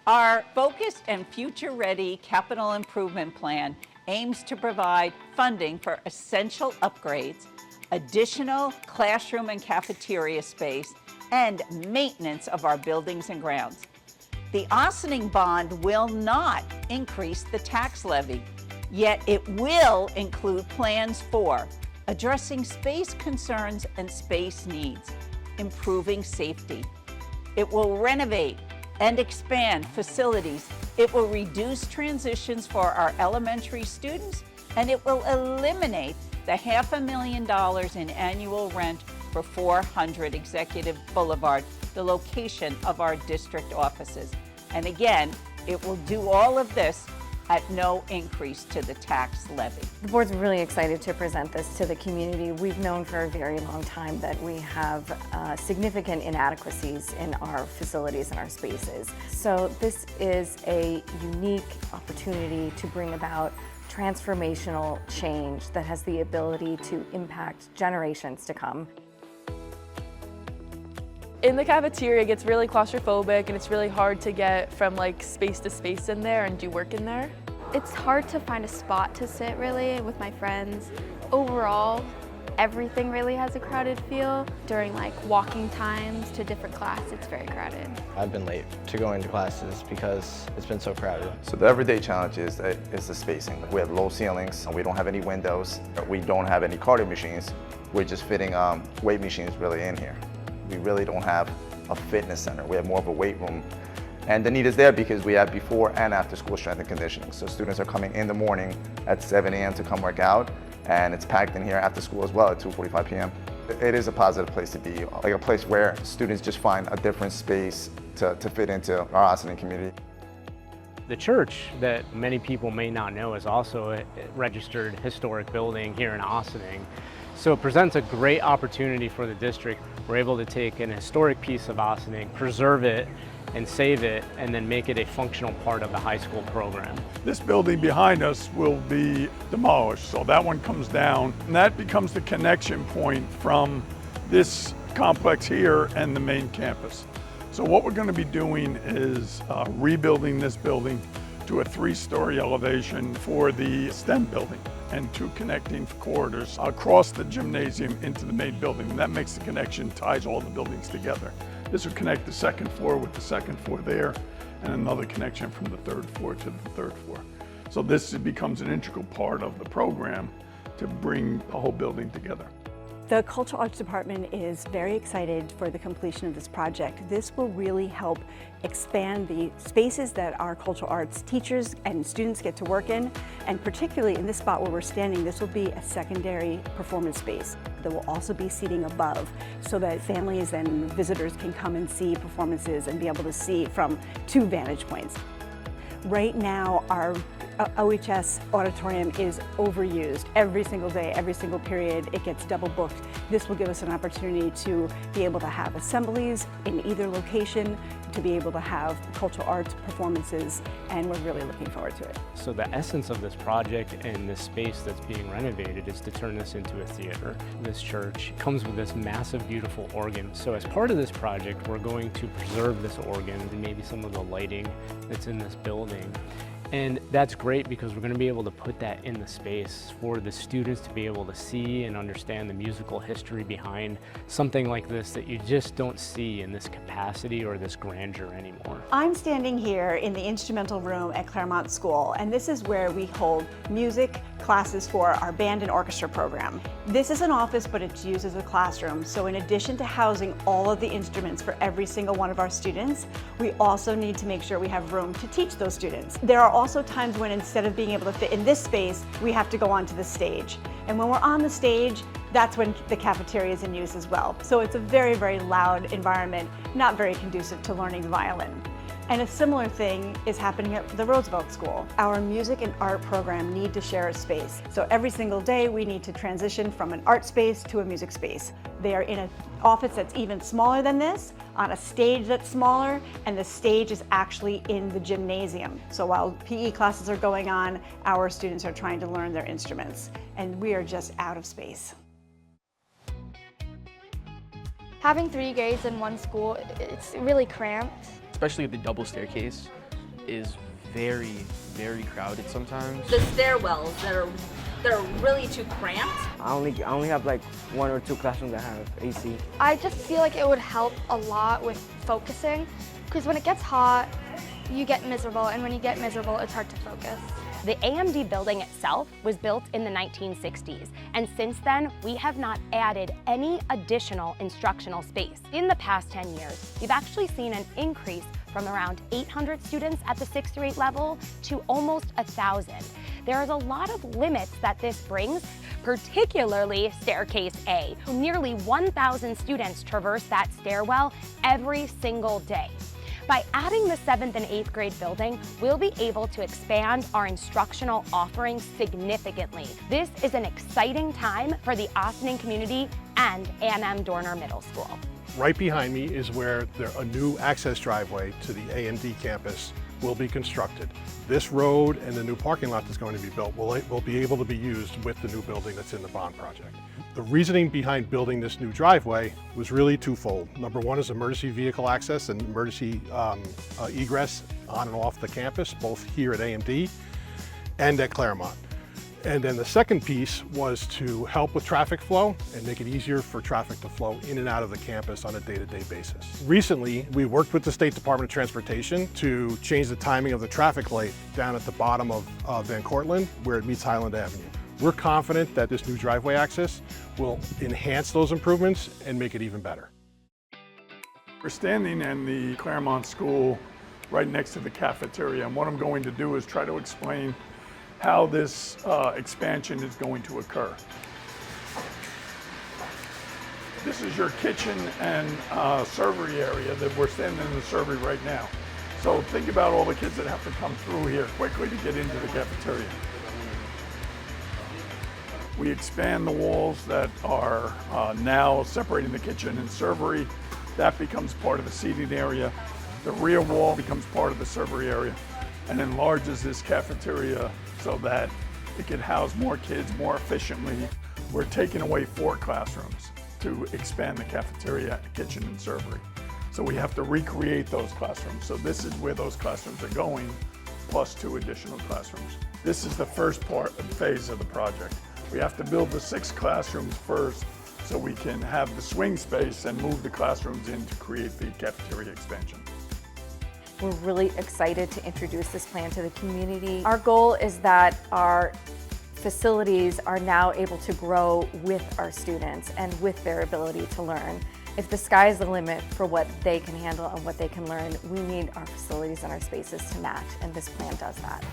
Our focused and future-ready capital improvement plan aims to provide funding for essential upgrades, additional classroom and cafeteria space, and maintenance of our buildings and grounds. The Ossining bond will not increase the tax levy, yet it will include plans for addressing space concerns and space needs, improving safety. It will renovate and expand facilities. It will reduce transitions for our elementary students, and it will eliminate the $500,000 in annual rent for 400 Executive Boulevard, the location of our district offices. And again, it will do all of this at no increase to the tax levy. The board's really excited to present this to the community. We've known for a very long time that we have significant inadequacies in our facilities and our spaces. So this is a unique opportunity to bring about transformational change that has the ability to impact generations to come. In the cafeteria, it gets really claustrophobic and it's really hard to get from like space to space in there and do work in there. It's hard to find a spot to sit really with my friends. Overall, everything really has a crowded feel. During like walking times to different classes, it's very crowded. I've been late to going to classes because it's been so crowded. So the everyday challenge is the spacing. We have low ceilings, and we don't have any windows. We don't have any cardio machines. We're just fitting weight machines really in here. We really don't have a fitness center. We have more of a weight room. And the need is there because we have before and after school strength and conditioning. So students are coming in the morning at 7 a.m. to come work out, and it's packed in here after school as well at 2:45 p.m. It is a positive place to be, like a place where students just find a different space to fit into our Ossining community. The church, that many people may not know, is also a registered historic building here in Ossining. So it presents a great opportunity for the district. We're able to take an historic piece of Ossining, preserve it, and save it, and then make it a functional part of the high school program. This building behind us will be demolished, so that one comes down, and that becomes the connection point from this complex here and the main campus. So what we're going to be doing is rebuilding this building to a 3-story elevation for the STEM building and 2 connecting corridors across the gymnasium into the main building. And that makes the connection, ties all the buildings together. This will connect the 2nd floor with the 2nd floor there, and another connection from the 3rd floor to the 3rd floor. So this becomes an integral part of the program to bring the whole building together. The Cultural Arts Department is very excited for the completion of this project. This will really help expand the spaces that our cultural arts teachers and students get to work in, and particularly in this spot where we're standing, this will be a secondary performance space. There will also be seating above so that families and visitors can come and see performances and be able to see from 2 vantage points. Right now, our OHS auditorium is overused every single day, every single period. It gets double booked. This will give us an opportunity to be able to have assemblies in either location, to be able to have cultural arts performances, and we're really looking forward to it. So the essence of this project and this space that's being renovated is to turn this into a theater. This church comes with this massive, beautiful organ. So as part of this project, we're going to preserve this organ and maybe some of the lighting that's in this building. And that's great because we're going to be able to put that in the space for the students to be able to see and understand the musical history behind something like this that you just don't see in this capacity or this grandeur anymore. I'm standing here in the instrumental room at Claremont School, and this is where we hold music classes for our band and orchestra program. This is an office, but it's used as a classroom. So in addition to housing all of the instruments for every single one of our students, we also need to make sure we have room to teach those students. There are also times when instead of being able to fit in this space, we have to go onto the stage. And when we're on the stage, that's when the cafeteria is in use as well. So it's a very, very loud environment, not very conducive to learning the violin. And a similar thing is happening at the Roosevelt School. Our music and art program need to share a space. So every single day we need to transition from an art space to a music space. They are in an office that's even smaller than this, on a stage that's smaller, and the stage is actually in the gymnasium. So while PE classes are going on, our students are trying to learn their instruments, and we are just out of space. Having 3 grades in one school, it's really cramped. Especially with the double staircase. is very, very crowded sometimes. The stairwells that are really too cramped. I only have like 1 or 2 classrooms that have AC. I just feel like it would help a lot with focusing, because when it gets hot, you get miserable, and when you get miserable, it's hard to focus. The AMD building itself was built in the 1960s, and since then, we have not added any additional instructional space. In the past 10 years, we've actually seen an increase from around 800 students at the 6th through 8th level to almost 1,000. There is a lot of limits that this brings, particularly Staircase A. Nearly 1,000 students traverse that stairwell every single day. By adding the 7th and 8th grade building, we'll be able to expand our instructional offerings significantly. This is an exciting time for the Ossining community and A&M Dorner Middle School. Right behind me is where a new access driveway to the AMD campus will be constructed. This road and the new parking lot that's going to be built will be able to be used with the new building that's in the bond project. The reasoning behind building this new driveway was really twofold. Number one is emergency vehicle access and emergency egress on and off the campus, both here at AMD and at Claremont. And then the second piece was to help with traffic flow and make it easier for traffic to flow in and out of the campus on a day-to-day basis. Recently, we worked with the State Department of Transportation to change the timing of the traffic light down at the bottom of Van Cortlandt where it meets Highland Avenue. We're confident that this new driveway access will enhance those improvements and make it even better. We're standing in the Claremont School right next to the cafeteria, and what I'm going to do is try to explain how this expansion is going to occur. This is your kitchen and servery area that we're standing in the servery right now. So think about all the kids that have to come through here quickly to get into the cafeteria. We expand the walls that are now separating the kitchen and servery. That becomes part of the seating area. The rear wall becomes part of the servery area and enlarges this cafeteria so that it can house more kids more efficiently. We're taking away 4 classrooms to expand the cafeteria, kitchen, and servery. So we have to recreate those classrooms. So this is where those classrooms are going, plus 2 additional classrooms. This is the first phase of the project. We have to build the 6 classrooms first so we can have the swing space and move the classrooms in to create the cafeteria expansion. We're really excited to introduce this plan to the community. Our goal is that our facilities are now able to grow with our students and with their ability to learn. If the sky is the limit for what they can handle and what they can learn, we need our facilities and our spaces to match, and this plan does that.